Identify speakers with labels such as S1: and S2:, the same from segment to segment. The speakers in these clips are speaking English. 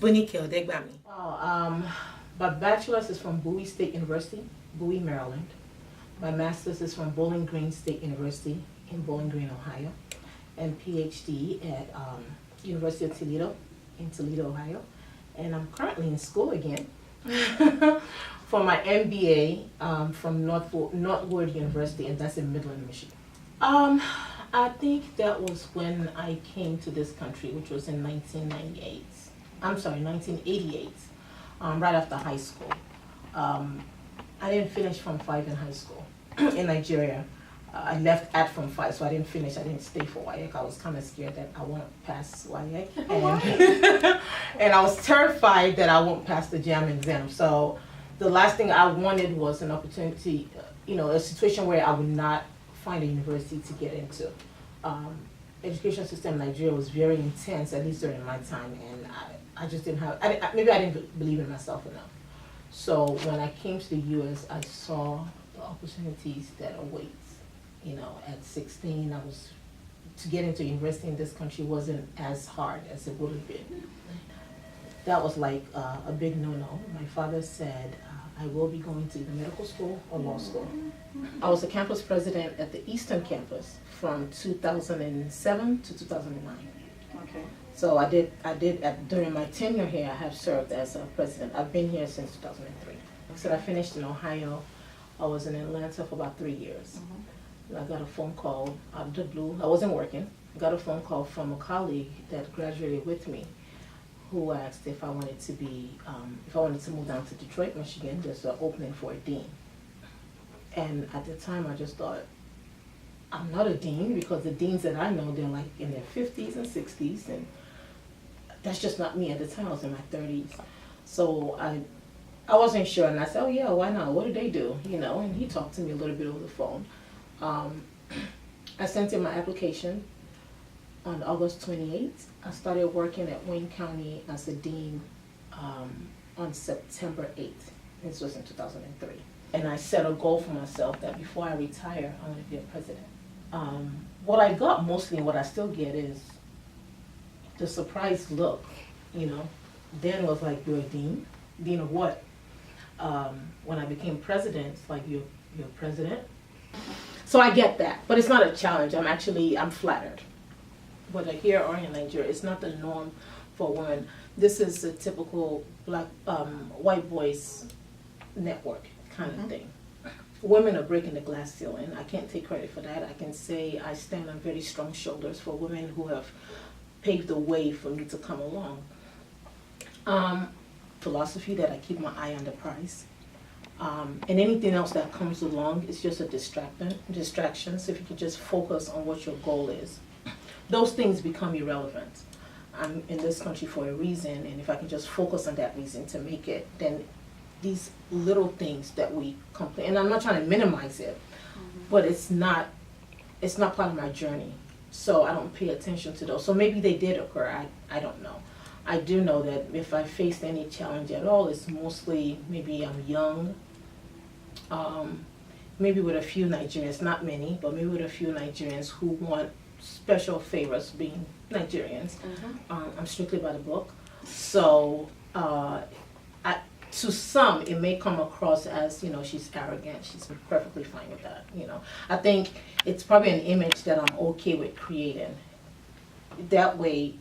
S1: Bonika Odegbami?
S2: My bachelor's is from Bowie State University, Bowie, Maryland. My master's is from Bowling Green State University in Bowling Green, Ohio. And PhD at University of Toledo in Toledo, Ohio. And I'm currently in school again for my MBA from Northwood University, and that's in Midland, Michigan. I think that was when I came to this country, which was in 1998. I'm sorry, 1988, right after high school. I didn't finish Form 5 in high school in Nigeria. I left at Form 5, so I didn't finish. I didn't stay for WIAC. I was kind of scared that I won't pass WIAC. And I was terrified that I won't pass the JAM exam. So the last thing I wanted was an opportunity, a situation where I would not find a university to get into. Education system in Nigeria was very intense, at least during my time, and I just didn't have, maybe I didn't believe in myself enough. So when I came to the US, I saw the opportunities that await. At 16, to get into university in this country wasn't as hard as it would have been. That was like a big no-no. My father said, I will be going to either medical school or law school. I was the campus president at the Eastern campus from 2007 to 2009.
S3: Okay.
S2: So during my tenure here, I have served as a president. I've been here since 2003. So I finished in Ohio. I was in Atlanta for about 3 years. I got a phone call out of the blue. I wasn't working. I got a phone call from a colleague that graduated with me, who asked if I wanted to move down to Detroit, Michigan. There's an opening for a dean. And at the time, I just thought, I'm not a dean, because the deans that I know, they're like in their 50s and 60s, and that's just not me. At the time, I was in my 30s. So I wasn't sure, and I said, oh yeah, why not? What do they do? And he talked to me a little bit over the phone. I sent in my application on August 28th. I started working at Wayne County as a dean on September 8th. This was in 2003. And I set a goal for myself that before I retire, I want to be a president. What I got mostly, and what I still get, is the surprised look. Dan was like, you're a dean? Dean of what? When I became president, it's like, you're president? So I get that, but it's not a challenge. I'm flattered. Whether here or in Nigeria, it's not the norm for women. This is a typical black, white boys network kind of thing. Women are breaking the glass ceiling. I can't take credit for that. I can say I stand on very strong shoulders for women who have paved the way for me to come along. Philosophy that I keep my eye on the prize. And anything else that comes along is just a distraction. So if you can just focus on what your goal is, those things become irrelevant. I'm in this country for a reason, and if I can just focus on that reason to make it, then these little things that we complain, and I'm not trying to minimize it, but it's not part of my journey. So I don't pay attention to those. So maybe they did occur, I don't know. I do know that if I faced any challenge at all, it's mostly maybe I'm young, maybe with a few Nigerians, not many, but maybe with a few Nigerians who want special favors being Nigerians. I'm strictly by the book. So to some, it may come across as, she's arrogant. She's perfectly fine with that, I think it's probably an image that I'm okay with creating. That way,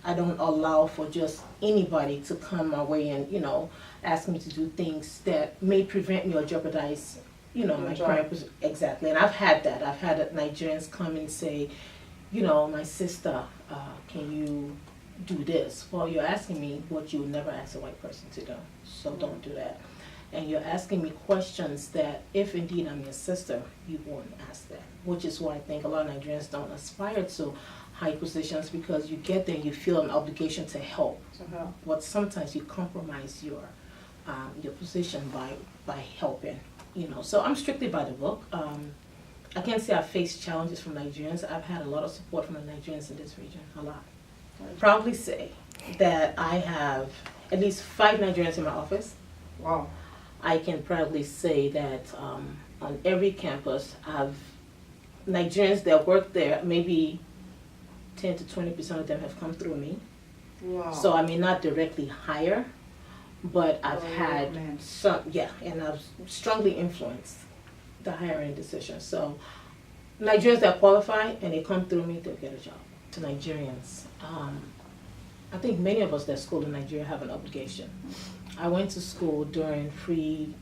S2: I don't allow for just anybody to come my way and, ask me to do things that may prevent me or jeopardize, my career. Exactly. And I've had that. I've had Nigerians come and say, my sister, can you do this? Well, you're asking me what you would never ask a white person to do. So don't do that. And you're asking me questions that, if indeed I'm your sister, you wouldn't ask that. Which is why I think a lot of Nigerians don't aspire to high positions, because you get there and you feel an obligation to help. But sometimes you compromise your position by helping. So I'm strictly by the book. I can't say I've faced challenges from Nigerians. I've had a lot of support from the Nigerians in this region, a lot. I'd probably say that I have at least 5 Nigerians in my office.
S3: Wow.
S2: I can proudly say that on every campus, I've Nigerians that work there, maybe 10 to 20% of them have come through me.
S1: Wow.
S2: So I may not directly hire, but I've had some, and I've strongly influenced the hiring decision. So Nigerians that qualify and they come through me, they'll get a job. To Nigerians, I think many of us that school in Nigeria have an obligation. I went to school during free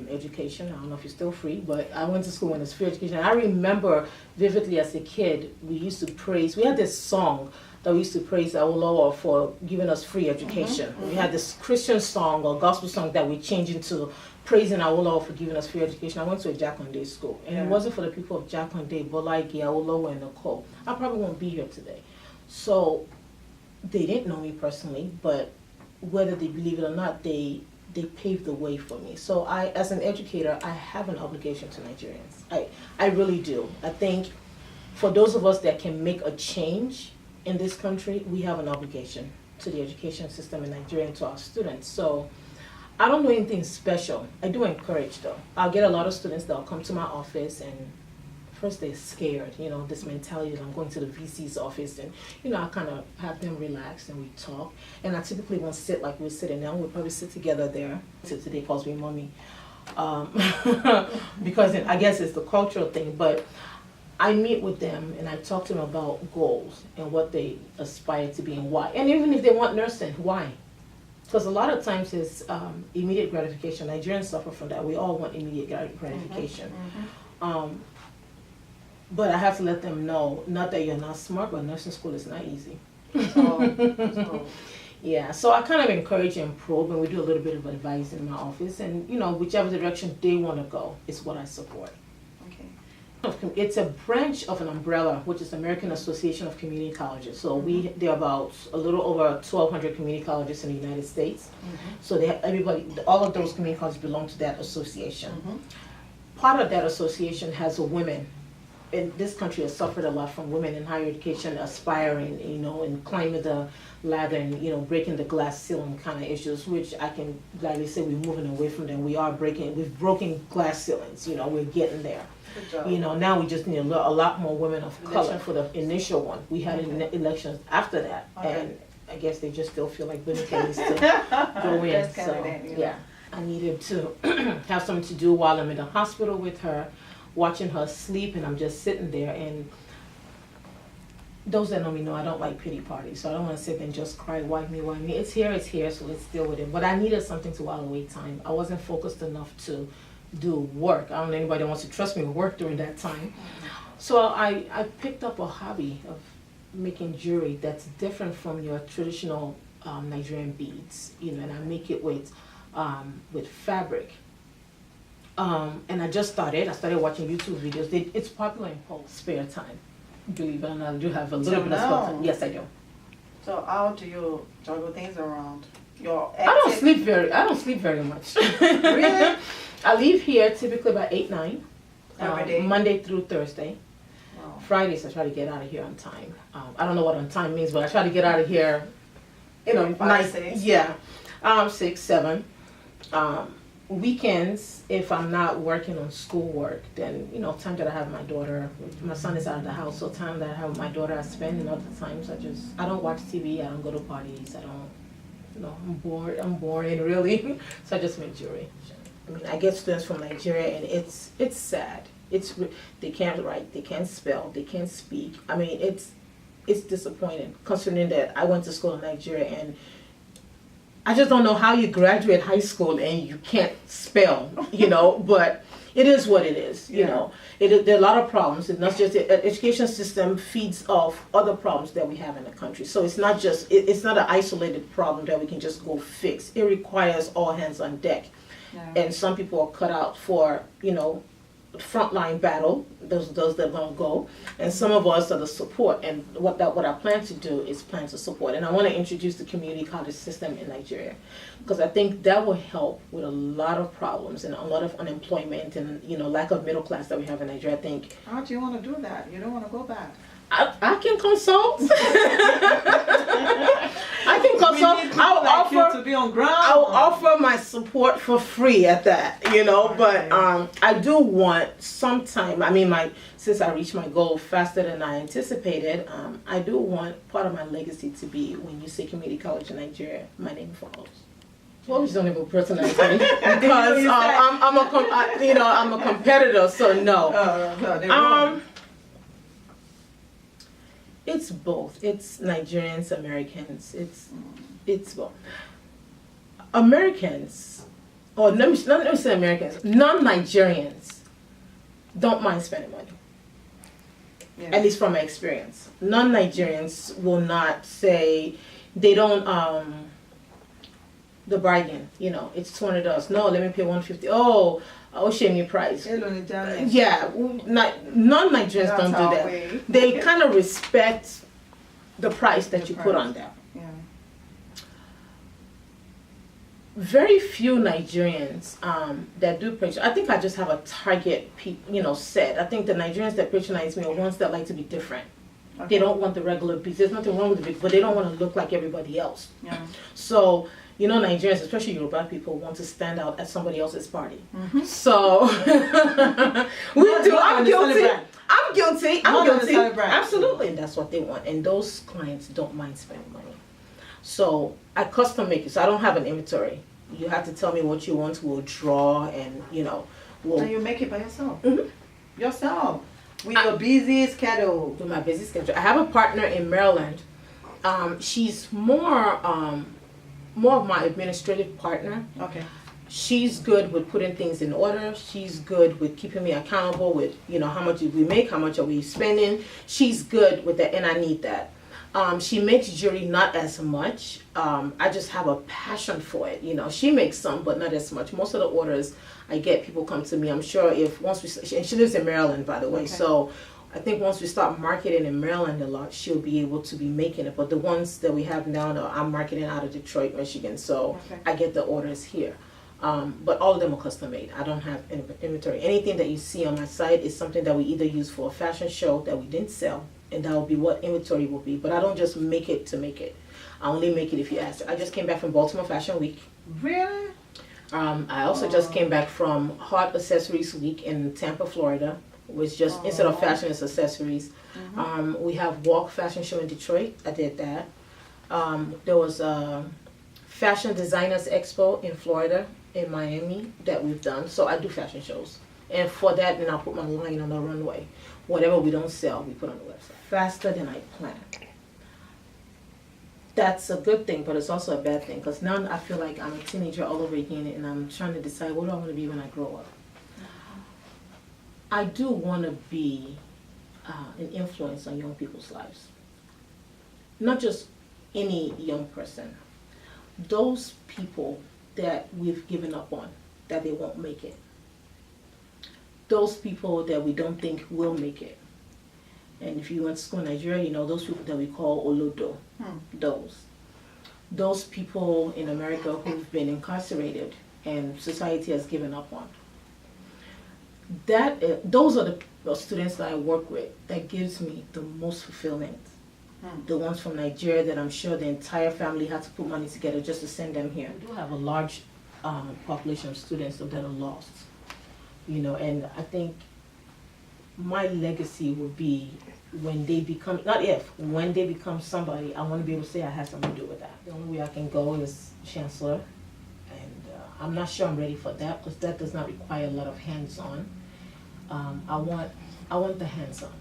S2: education. I don't know if it's still free, but I went to school when it's free education. I remember vividly as a kid, we used to praise, we had this song that we used to praise our Lord for giving us free education. We had this Christian song or gospel song that we changed into praising our Lord for giving us free education. I went to a Jakonde school, and it wasn't for the people of Jakonde, but like Awolowo and Nicole, I probably won't be here today. So they didn't know me personally, but whether they believe it or not, they paved the way for me. So I, as an educator, I have an obligation to Nigerians. I really do. I think for those of us that can make a change in this country, we have an obligation to the education system in Nigeria and to our students. So I don't do anything special. I do encourage though. I'll get a lot of students that'll come to my office and first they're scared, this mentality that I'm going to the VC's office and, I kind of have them relax and we talk. And I typically won't sit like we're sitting now. We'll probably sit together there. So today calls me mommy. Because I guess it's the cultural thing, but I meet with them and I talk to them about goals and what they aspire to be and why. And even if they want nursing, why? Because a lot of times it's immediate gratification. Nigerians suffer from that. We all want immediate gratification. But I have to let them know, not that you're not smart, but nursing school is not easy. Yeah, so I kind of encourage and probe, and we do a little bit of advice in my office. And, whichever direction they want to go is what I support. It's a branch of an umbrella, which is the American Association of Community Colleges. So there are about a little over 1,200 community colleges in the United States. So all of those community colleges belong to that association. Part of that association has women. And this country has suffered a lot from women in higher education aspiring, and climbing the ladder and, breaking the glass ceiling kind of issues, which I can gladly say we're moving away from them. We've broken glass ceilings, we're getting there. Now we just need a lot more women of color for the initial one. We had elections after that, and I guess they just still feel like Bonika needs to go in. So, I needed to have something to do while I'm in the hospital with her, watching her sleep, and I'm just sitting there. And those that know me know I don't like pity parties, so I don't want to sit there and just cry, why me, why me. It's here, so let's deal with it. But I needed something to while away time. I wasn't focused enough to do work. I don't know anybody that wants to trust me with work during that time. So I picked up a hobby of making jewelry that's different from your traditional Nigerian beads, and I make it with fabric. And I started watching YouTube videos. It's popular in Paul's spare time. Believe it or not, I do have a little bit of spare time. Yes, I do.
S1: So how do you juggle things around?
S2: I don't sleep very much.
S1: Really?
S2: I leave here typically by 8-9.
S1: Every day?
S2: Monday through Thursday.
S1: Wow.
S2: Fridays I try to get out of here on time. I don't know what on time means, but I try to get out of here.
S1: 5, 6.
S2: Yeah, 6, 7. Weekends, if I'm not working on schoolwork, then time that I have my daughter. My son is out of the house, so time that I have my daughter I spend. And other times I don't watch TV. I don't go to parties. I don't. I'm boring really. So I just make jewelry. I mean, I get students from Nigeria, and it's sad. They can't write, they can't spell, they can't speak. I mean, it's disappointing considering that I went to school in Nigeria, and I just don't know how you graduate high school and you can't spell, but it is what it is, There are a lot of problems. It's not just the education system feeds off other problems that we have in the country. So it's not an isolated problem that we can just go fix. It requires all hands on deck. Yeah. And some people are cut out for, frontline battle, those that don't go, and some of us are the support. And what I plan to do is plan to support. And I want to introduce the community college system in Nigeria, because I think that will help with a lot of problems and a lot of unemployment and lack of middle class that we have in Nigeria. I think.
S1: How do you want to do that? You don't want to go back.
S2: I can consult. I can think
S1: We
S2: also
S1: need people
S2: I'll
S1: like you
S2: offer
S1: to be on ground.
S2: I'll offer my support for free at that, but I do want sometime, since I reached my goal faster than I anticipated, I do want part of my legacy to be when you say community college in Nigeria, my name follows. Well, you don't even personalize me because I'm a competitor, so no. It's both. It's Nigerians, Americans. It's both. Americans, or let me say Americans, non-Nigerians don't mind spending money.
S1: Yeah.
S2: At least from my experience. Non-Nigerians will not say, they don't, the bargain, it's $200. No, let me pay $150. Oh, I'll shame you price. Yeah, non-Nigerians don't do that. They kind of respect the price that you put on them.
S1: Yeah.
S2: Very few Nigerians that do purchase. I think I just have a target set. I think the Nigerians that patronize me are ones that like to be different. Okay. They don't want the regular piece. There's nothing wrong with the big, but they don't want to look like everybody else.
S1: Yeah.
S2: So, Nigerians, especially Yoruba people, want to stand out at somebody else's party. Mm-hmm. So, we do. I'm guilty. Absolutely. And that's what they want. And those clients don't mind spending money. So, I custom make it. So, I don't have an inventory. You have to tell me what you want. We'll draw and,
S1: And you make it by yourself?
S2: Mm-hmm.
S1: Yourself? With your busy schedule?
S2: With my busy schedule. I have a partner in Maryland. She's more of my administrative partner.
S1: Okay.
S2: She's good with putting things in order. She's good with keeping me accountable with, how much did we make, how much are we spending. She's good with that, and I need that. She makes jewelry not as much. I just have a passion for it. She makes some, but not as much. Most of the orders I get, people come to me. I'm sure and she lives in Maryland, by the way. Okay. So I think once we start marketing in Maryland a lot, she'll be able to be making it. But the ones that we have now, I'm marketing out of Detroit, Michigan. So okay. I get the orders here. But all of them are custom made. I don't have inventory. Anything that you see on my site is something that we either use for a fashion show that we didn't sell, and that will be what inventory will be. But I don't just make it to make it. I only make it if you ask. I just came back from Baltimore Fashion Week.
S1: Really?
S2: I also just came back from Hot Accessories Week in Tampa, Florida. Was just instead of fashion, it's accessories. Mm-hmm. We have Walk Fashion Show in Detroit. I did that. There was a Fashion Designers Expo in Florida, in Miami, that we've done. So I do fashion shows, and for that, then I'll put my line on the runway. Whatever we don't sell, we put on the website faster than I planned. That's a good thing, but it's also a bad thing because now I feel like I'm a teenager all over again, and I'm trying to decide what do I want to be when I grow up. I do want to be an influence on young people's lives. Not just any young person. Those people that we've given up on, that they won't make it. Those people that we don't think will make it. And if you went to school in Nigeria, those people that we call Olodo. Those people in America who've been incarcerated and society has given up on. Those are the students that I work with that gives me the most fulfillment. The ones from Nigeria that I'm sure the entire family had to put money together just to send them here. We do have a large population of students that are lost, and I think my legacy will be when they become, when they become somebody, I want to be able to say I had something to do with that. The only way I can go is chancellor, and I'm not sure I'm ready for that because that does not require a lot of hands-on. I want the hands-on.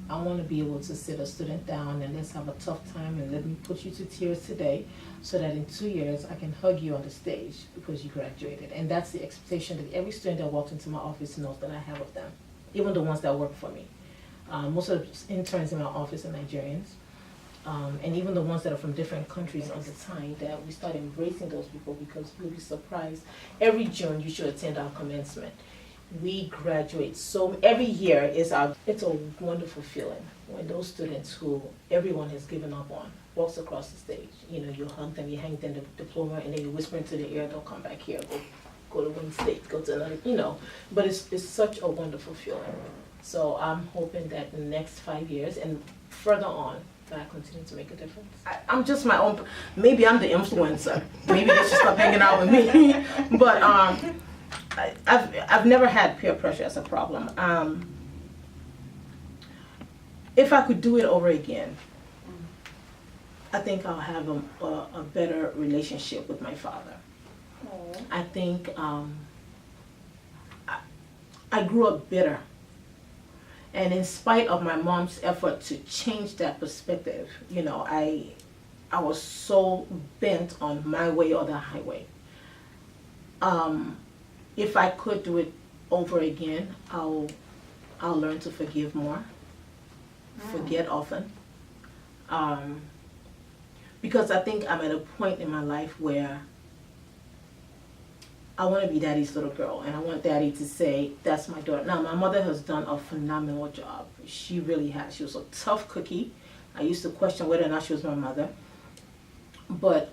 S2: I want to be able to sit a student down and let's have a tough time and let me put you to tears today so that in 2 years I can hug you on the stage because you graduated. And that's the expectation that every student that walks into my office knows that I have of them, even the ones that work for me. Most of the interns in my office are Nigerians, and even the ones that are from different countries at the time, that we start embracing those people because you'll be surprised. Every June you should attend our commencement. We graduate so every year it's a wonderful feeling when those students who everyone has given up on walks across the stage. You hug them, you hang them the diploma, and then you whisper into the ear, "Don't come back here. Go to Wayne State. Go to another." But it's such a wonderful feeling. So I'm hoping that in the next 5 years and further on, that I continue to make a difference?
S3: I'm just my own, maybe I'm the influencer. Maybe they should stop hanging out with me. But I've never had peer pressure as a problem. If I could do it over again, I think I'll have a better relationship with my father.
S1: Oh.
S3: I think I grew up bitter. And in spite of my mom's effort to change that perspective, you know, I was so bent on my way or the highway. If I could do it over again, I'll learn to forgive more, forget often. Because I think I'm at a point in my life where I want to be daddy's little girl, and I want daddy to say, that's my daughter. Now, my mother has done a phenomenal job. She really has. She was a tough cookie. I used to question whether or not she was my mother. But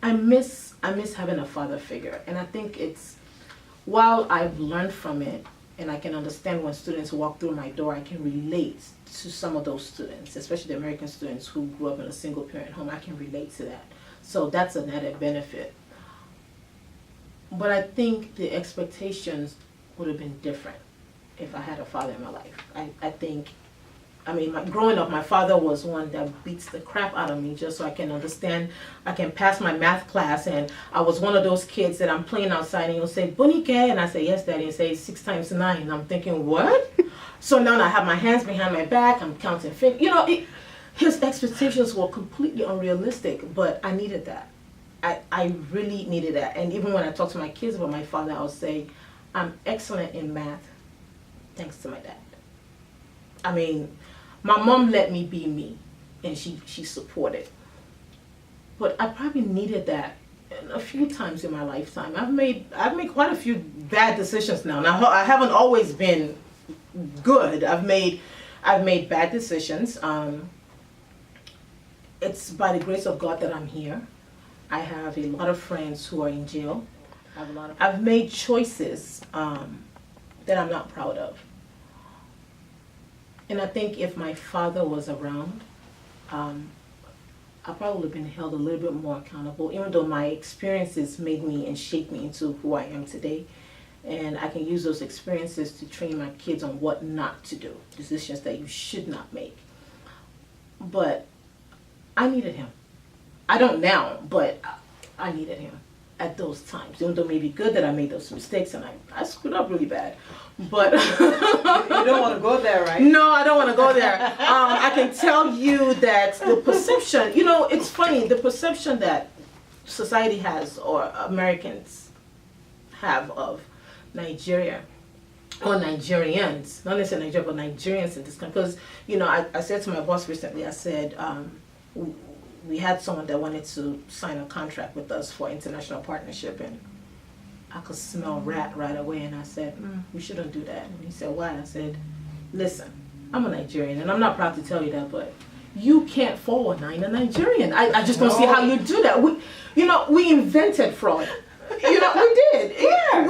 S3: I miss having a father figure. And I think it's, while I've learned from it, and I can understand when students walk through my door, I can relate to some of those students, especially the American students who grew up in a single parent home. I can relate to that. So that's an added benefit. But I think the expectations would have been different if I had a father in my life. I think, I mean, growing up, my father was one that beats the crap out of me just so I can understand, I can pass my math class, and I was one of those kids that I'm playing outside and he'll say, Bonika, and I say, yes, daddy, and say 6 times 9, and I'm thinking, what? So now I have my hands behind my back, I'm counting fingers, you know, his expectations were completely unrealistic, but I needed that. I really needed that. And even when I talk to my kids about my father, I'll say, I'm excellent in math thanks to my dad. I mean, my mom let me be me, and she supported. But I probably needed that a few times in my lifetime. I've made quite a few bad decisions now. Now I haven't always been good. I've made bad decisions. It's by the grace of God that I'm here. I have a lot of friends who are in jail. I've made choices that I'm not proud of. And I think if my father was around, I probably would have been held a little bit more accountable, even though my experiences made me and shaped me into who I am today. And I can use those experiences to train my kids on what not to do, decisions that you should not make. But I needed him. I don't now, but I needed him at those times. Even though it may be good that I made those mistakes and I screwed up really bad. But
S1: you don't want to go there, right?
S3: No, I don't want to go there. I can tell you that the perception, you know, it's funny, the perception that society has or Americans have of Nigeria or Nigerians, not necessarily Nigeria, but Nigerians in this country. Because, you know, I said to my boss recently, I said, we had someone that wanted to sign a contract with us for international partnership, and I could smell rat right away, and I said, we shouldn't do that. And he said, why? I said, listen, I'm a Nigerian, and I'm not proud to tell you that, but you can't 419 a Nigerian. I just don't see how you do that. We invented fraud. You know, we did. Yeah.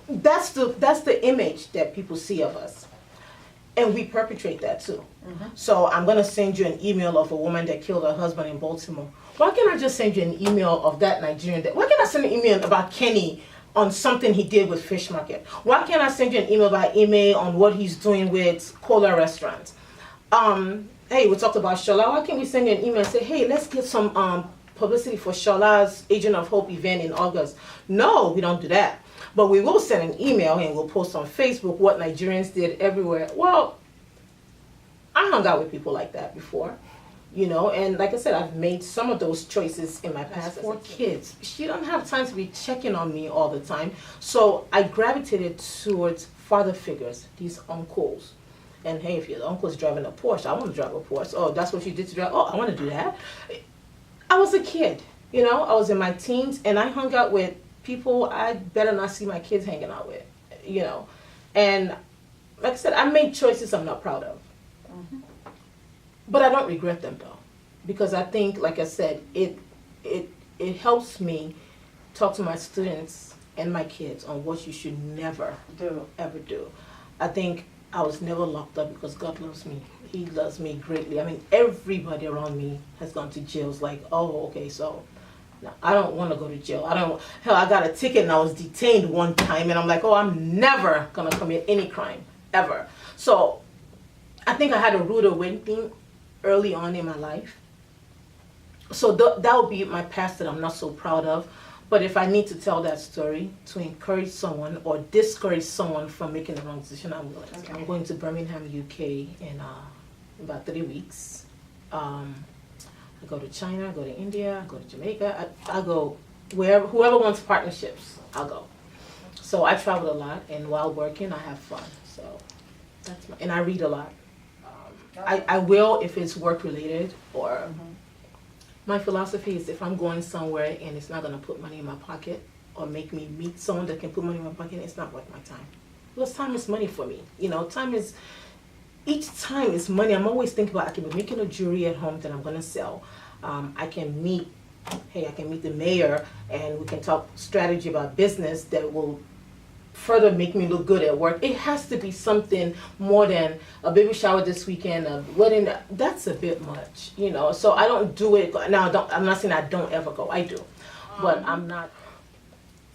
S3: That's the image that people see of us. And we perpetrate that too. Mm-hmm. So I'm going to send you an email of a woman that killed her husband in Baltimore. Why can't I just send you an email of that Nigerian? Why can't I send an email about Kenny on something he did with Fish Market? Why can't I send you an email by email on what he's doing with Cola Restaurant? Hey, we talked about Shola. Why can't we send you an email and say, hey, let's get some publicity for Shola's Agent of Hope event in August? No, we don't do that. But we will send an email and we'll post on Facebook what Nigerians did everywhere. Well, I hung out with people like that before, you know, and like I said, I've made some of those choices in my past. 4 kids. She don't have time to be checking on me all the time. So I gravitated towards father figures, these uncles. And hey, if your uncle's driving a Porsche, I want to drive a Porsche. Oh, that's what you did to drive. Oh, I want to do that. I was a kid, you know, I was in my teens, and I hung out with people I better not see my kids hanging out with, you know. And like I said, I made choices I'm not proud of. Mm-hmm. But I don't regret them though. Because I think, like I said, it helps me talk to my students and my kids on what you should never ever do. I think
S2: I was never locked up because God loves me. He loves me greatly. I mean, everybody around me has gone to jail. It's like, oh, okay, so no, I don't want to go to jail. Hell, I got a ticket and I was detained one time and I'm like, oh, I'm never going to commit any crime, ever. So I think I had a rude awakening early on in my life. So that would be my past that I'm not so proud of. But if I need to tell that story to encourage someone or discourage someone from making the wrong decision, I will. Okay. I'm going to Birmingham, UK in about 3 weeks. I go to China, I go to India, I go to Jamaica. I go wherever, whoever wants partnerships, I'll go. So I travel a lot, and while working, I have fun. So that's and I read a lot. I will if it's work related or. My philosophy is if I'm going somewhere and it's not going to put money in my pocket or make me meet someone that can put money in my pocket, it's not worth my time. Because time is money for me. You know, each time is money. I'm always thinking about, I can be making a jewelry at home that I'm going to sell. I can meet the mayor and we can talk strategy about business that will further make me look good at work. It has to be something more than a baby shower this weekend, a wedding. That's a bit much, you know. So I don't do it. Now, I'm not saying I don't ever go. I do. But I'm not.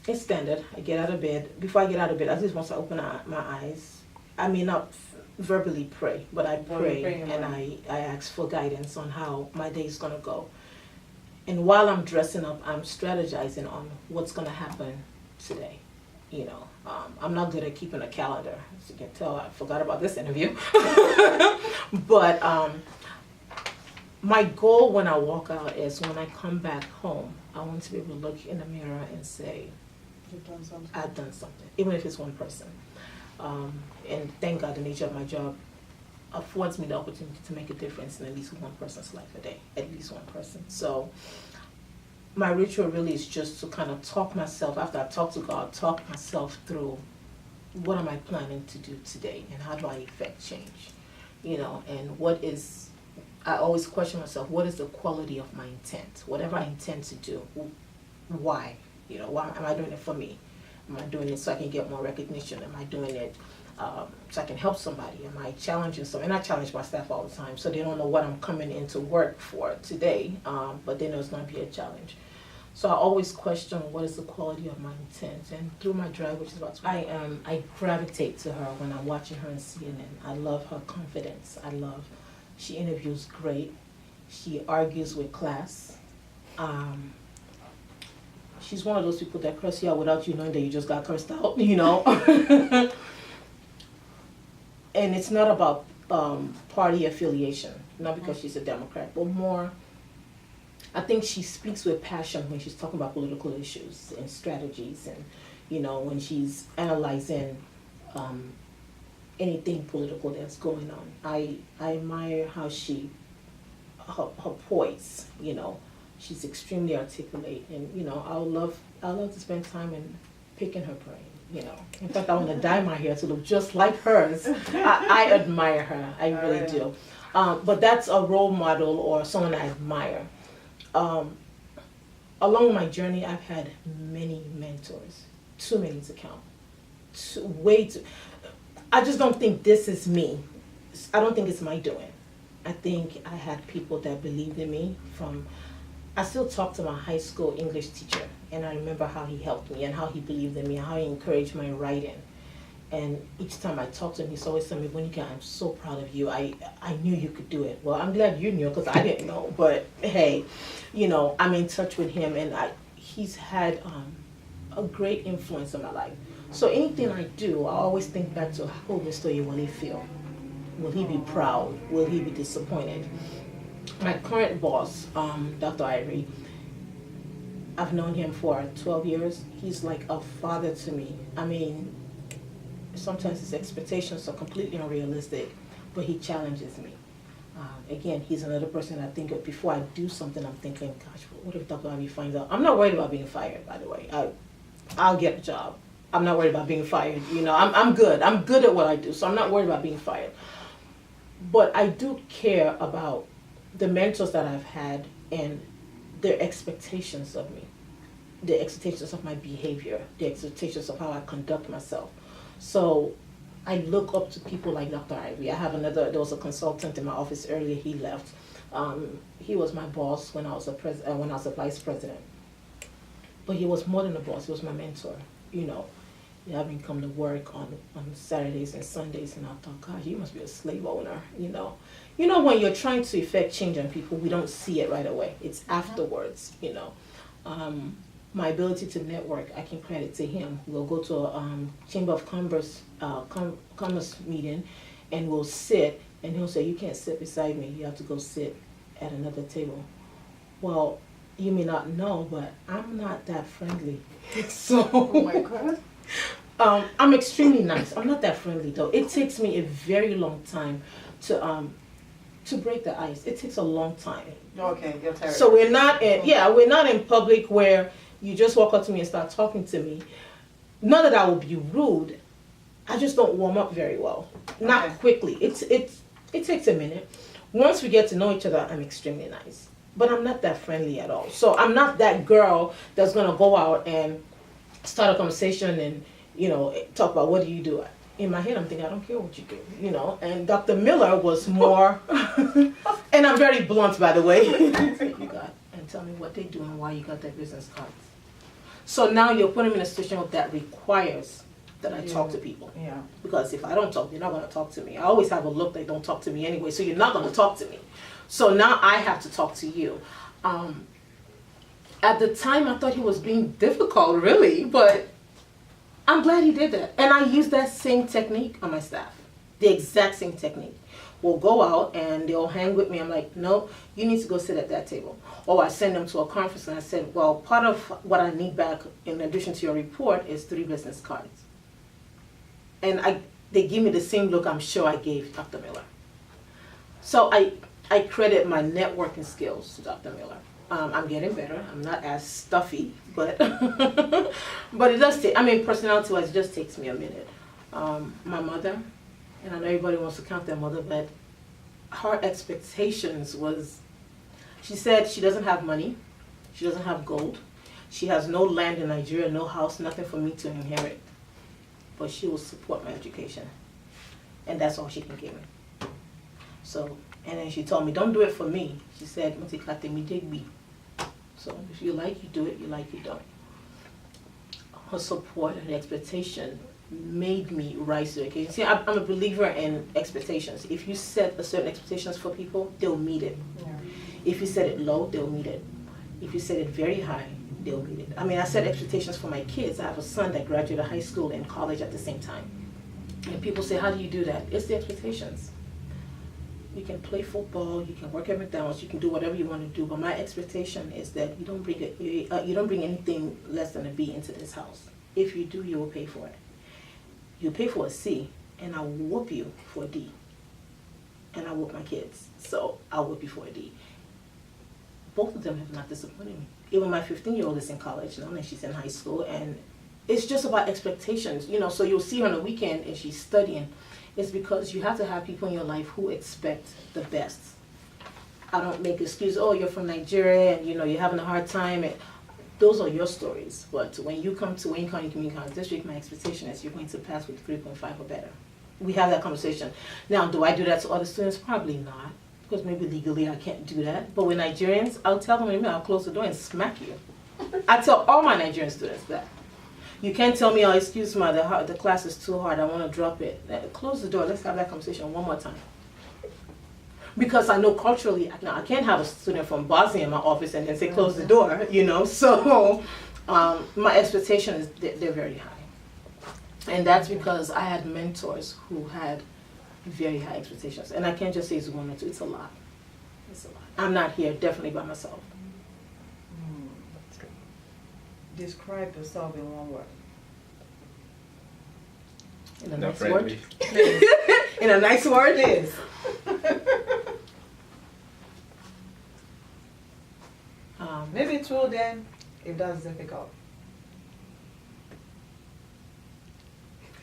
S2: It's standard. I get out of bed. Before I get out of bed, I just want to open my eyes. I may not verbally pray, but I pray and I ask for guidance on how my day is going to go. And while I'm dressing up, I'm strategizing on what's going to happen today. You know, I'm not good at keeping a calendar. As you can tell, I forgot about this interview. But my goal when I walk out is when I come back home, I want to be able to look in the mirror and say,
S1: You've done something.
S2: I've done something, even if it's one person. And thank God the nature of my job affords me the opportunity to make a difference in at least one person's life a day, at least one person. So my ritual really is just to kind of talk myself, after I talk to God, talk myself through what am I planning to do today and how do I effect change, you know, and I always question myself, what is the quality of my intent? Whatever I intend to do, why? You know, why am I doing it for me? Am I doing it so I can get more recognition? Am I doing it so I can help somebody? Am I challenging someone? And I challenge my staff all the time, so they don't know what I'm coming into work for today, but they know it's going to be a challenge. So I always question what is the quality of my intent, and through my drive, which is about I gravitate to her when I'm watching her on CNN. I love her confidence. She interviews great. She argues with class. She's one of those people that curse you out without you knowing that you just got cursed out, you know. And it's not about party affiliation, not because she's a Democrat, but more, I think she speaks with passion when she's talking about political issues and strategies, and, you know, when she's analyzing anything political that's going on. I admire how her poise, you know, she's extremely articulate, and, you know, I love to spend time in picking her brain. You know, in fact, I want to dye my hair to look just like hers. I admire her, I really do. But that's a role model or someone I admire. Along my journey, I've had many mentors, too many to count. Way too. I just don't think this is me. I don't think it's my doing. I think I had people that believed in me I still talk to my high school English teacher, and I remember how he helped me and how he believed in me and how he encouraged my writing. And each time I talk to him, he's always telling me, Bonika, I'm so proud of you. I knew you could do it. Well, I'm glad you knew because I didn't know. But hey, you know, I'm in touch with him, and he's had a great influence on my life. So anything I do, I always think back to how Mr. will he feel? Will he be proud? Will he be disappointed? My current boss, Dr. Ivory, I've known him for 12 years. He's like a father to me. I mean, sometimes his expectations are completely unrealistic, but he challenges me. Again, he's another person I think of before I do something, I'm thinking, gosh, what if Dr. Ivory finds out? I'm not worried about being fired, by the way. I'll get a job. I'm not worried about being fired. You know, I'm good. I'm good at what I do, so I'm not worried about being fired. But I do care about the mentors that I've had and their expectations of me, the expectations of my behavior, the expectations of how I conduct myself. So I look up to people like Dr. Ivy. I have there was a consultant in my office earlier, he left. He was my boss when I was a vice president. But he was more than a boss, he was my mentor, you know. You have me come to work on Saturdays and Sundays, and I thought, God, you must be a slave owner, you know. You know, when you're trying to effect change on people, we don't see it right away. It's afterwards, you know. My ability to network, I can credit to him. We'll go to a Chamber of Commerce meeting, and we'll sit, and he'll say, you can't sit beside me, you have to go sit at another table. Well, you may not know, but I'm not that friendly. So,
S1: Oh my God.
S2: I'm extremely nice. I'm not that friendly though. It takes me a very long time to break the ice. It takes a long time.
S1: Okay, you're terrible.
S2: So we're not in public where you just walk up to me and start talking to me. Not that I will be rude. I just don't warm up very well. Not
S1: Okay.
S2: quickly. It takes a minute. Once we get to know each other, I'm extremely nice. But I'm not that friendly at all. So I'm not that girl that's gonna go out and start a conversation and, you know, talk about what do you do. In my head, I'm thinking, I don't care what you do, you know. And Dr. Miller was more, and I'm very blunt, by the way. You got, and tell me what they do and why you got their business cards. So now you're putting me in a situation that requires that I talk to people.
S1: Yeah.
S2: Because if I don't talk, you're not going to talk to me. I always have a look they don't talk to me anyway, so you're not going to talk to me. So now I have to talk to you. At the time, I thought he was being difficult, really, but I'm glad he did that. And I use that same technique on my staff, the exact same technique. We'll go out and they'll hang with me. I'm like, no, you need to go sit at that table. Or I send them to a conference and I said, well, part of what I need back in addition to your report is 3 business cards. And they give me the same look I'm sure I gave Dr. Miller. So I credit my networking skills to Dr. Miller. I'm getting better. I'm not as stuffy, but but it does take, I mean, personality-wise, it just takes me a minute. My mother, and I know everybody wants to count their mother, but her expectations was, she said she doesn't have money, she doesn't have gold, she has no land in Nigeria, no house, nothing for me to inherit, but she will support my education, and that's all she can give me. So, and then she told me, don't do it for me. She said, so if you like, you do it, you like, you don't. Her support and expectation made me rise to the occasion. See, I'm a believer in expectations. If you set a certain expectations for people, they'll meet it.
S1: Yeah.
S2: If you set it low, they'll meet it. If you set it very high, they'll meet it. I mean, I set expectations for my kids. I have a son that graduated high school and college at the same time. And people say, how do you do that? It's the expectations. You can play football, you can work at McDonald's, you can do whatever you want to do, but my expectation is that you don't bring anything less than a B into this house. If you do, you will pay for it. You pay for a C, and I'll whoop you for a D. And I whoop my kids, so I'll whoop you for a D. Both of them have not disappointed me. Even my 15-year-old is in college now, and she's in high school, and it's just about expectations, you know. So you'll see her on the weekend, and she's studying. It's because you have to have people in your life who expect the best. I don't make excuses, oh, you're from Nigeria and you know, you're having a hard time. And those are your stories. But when you come to Wayne County Community College District, my expectation is you're going to pass with 3.5 or better. We have that conversation. Now, do I do that to other students? Probably not. Because maybe legally I can't do that. But with Nigerians, I'll tell them, I'll close the door and smack you. I tell all my Nigerian students that. You can't tell me, oh, excuse me, the class is too hard, I want to drop it. Close the door, let's have that conversation one more time. Because I know culturally, I can't have a student from Bosnia in my office and then say, close the door, you know. So my expectation is they're very high. And that's because I had mentors who had very high expectations. And I can't just say it's 1 or 2, it's a lot. It's a lot. I'm not here definitely by myself.
S1: Describe yourself in 1 word.
S2: In a
S4: Not
S2: nice
S4: friendly.
S2: word. In a nice word is.
S1: Maybe 2 then, if that's difficult.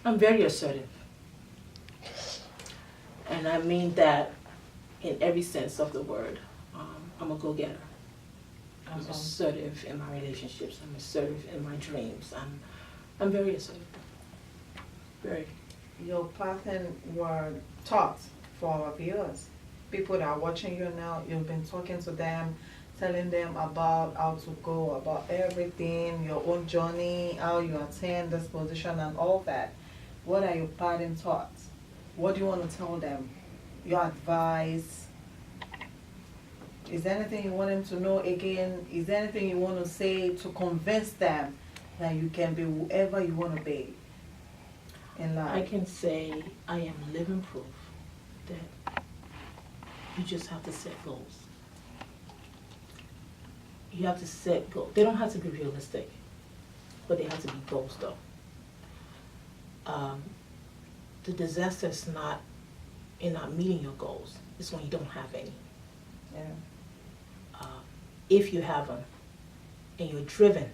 S2: I'm very assertive. And I mean that in every sense of the word. I'm a go-getter. I'm assertive in my relationships. I'm assertive in my dreams. I'm very assertive. Very.
S1: your pattern were taught for our viewers? People that are watching you now, you've been talking to them, telling them about how to go about everything, your own journey, how you attain this position and all that. What are your parting thoughts? What do you want to tell them? Your advice? Is there anything you want them to know again? Is there anything you want to say to convince them that you can be whoever you want to be in life?
S2: I can say I am living proof that you just have to set goals. You have to set goals. They don't have to be realistic, but they have to be goals though. The disaster is not in not meeting your goals. It's when you don't have any.
S1: Yeah.
S2: If you have them and you're driven,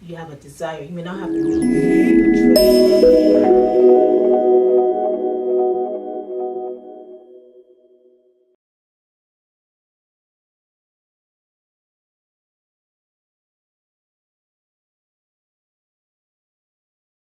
S2: you have a desire. You may not have to be driven.